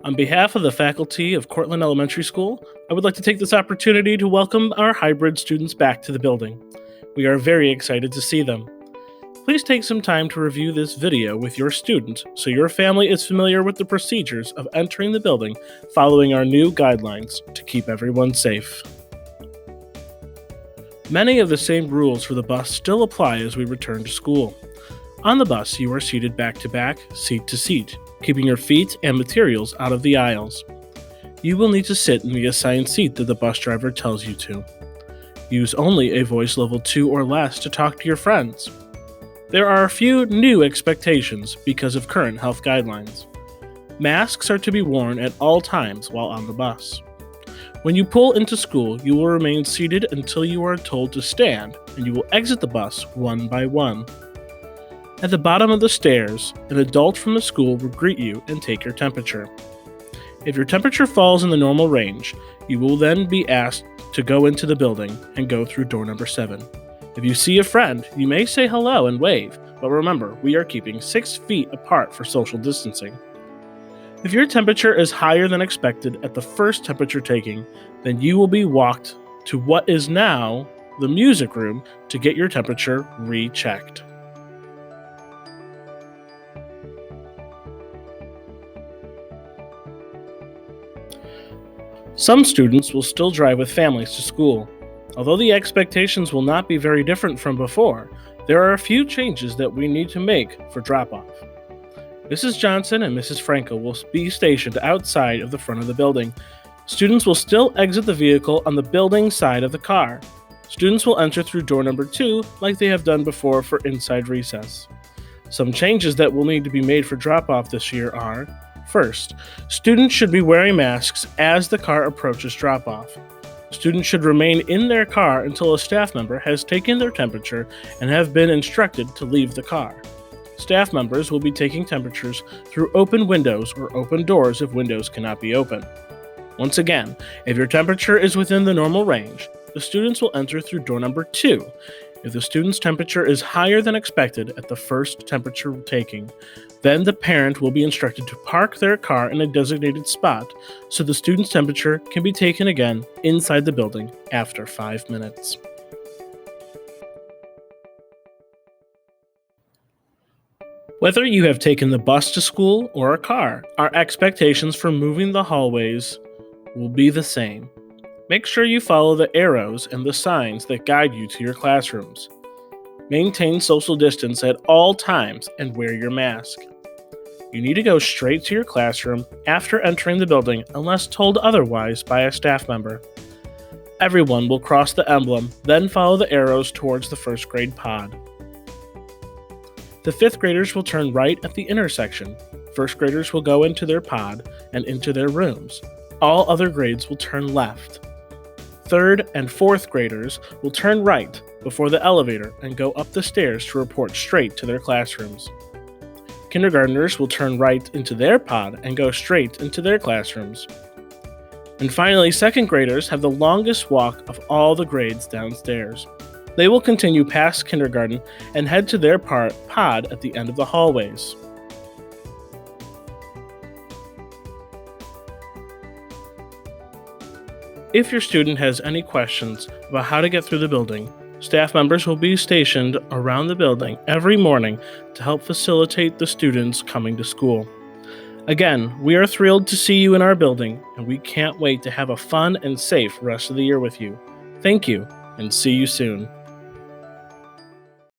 On behalf of the faculty of Cortland Elementary School, I would like to take this opportunity to welcome our hybrid students back to the building. We are very excited to see them. Please take some time to review this video with your student so your family is familiar with the procedures of entering the building following our new guidelines to keep everyone safe. Many of the same rules for the bus still apply as we return to school. On the bus, you are seated back to back, seat to seat, keeping your feet and materials out of the aisles. You will need to sit in the assigned seat that the bus driver tells you to. Use only a voice level 2 or less to talk to your friends. There are a few new expectations because of current health guidelines. Masks are to be worn at all times while on the bus. When you pull into school, you will remain seated until you are told to stand, and you will exit the bus one by one. At the bottom of the stairs, an adult from the school will greet you and take your temperature. If your temperature falls in the normal range, you will then be asked to go into the building and go through door number 7. If you see a friend, you may say hello and wave, but remember, we are keeping 6 feet apart for social distancing. If your temperature is higher than expected at the first temperature taking, then you will be walked to what is now the music room to get your temperature rechecked. Some students will still drive with families to school. Although the expectations will not be very different from before, there are a few changes that we need to make for drop-off. Mrs. Johnson and Mrs. Franco will be stationed outside of the front of the building. Students will still exit the vehicle on the building side of the car. Students will enter through door number 2 like they have done before for inside recess. Some changes that will need to be made for drop-off this year are: first, students should be wearing masks as the car approaches drop-off. Students should remain in their car until a staff member has taken their temperature and have been instructed to leave the car. Staff members will be taking temperatures through open windows or open doors if windows cannot be open. Once again, if your temperature is within the normal range, the students will enter through door number 2. If the student's temperature is higher than expected at the first temperature taking, then the parent will be instructed to park their car in a designated spot so the student's temperature can be taken again inside the building after 5 minutes. Whether you have taken the bus to school or a car, our expectations for moving the hallways will be the same. Make sure you follow the arrows and the signs that guide you to your classrooms. Maintain social distance at all times and wear your mask. You need to go straight to your classroom after entering the building unless told otherwise by a staff member. Everyone will cross the emblem, then follow the arrows towards the first grade pod. The 5th graders will turn right at the intersection. First graders will go into their pod and into their rooms. All other grades will turn left. 3rd and 4th graders will turn right before the elevator and go up the stairs to report straight to their classrooms. Kindergartners will turn right into their pod and go straight into their classrooms. And finally, 2nd graders have the longest walk of all the grades downstairs. They will continue past kindergarten and head to their pod at the end of the hallways. If your student has any questions about how to get through the building, staff members will be stationed around the building every morning to help facilitate the students coming to school. Again, we are thrilled to see you in our building, and we can't wait to have a fun and safe rest of the year with you. Thank you, and see you soon.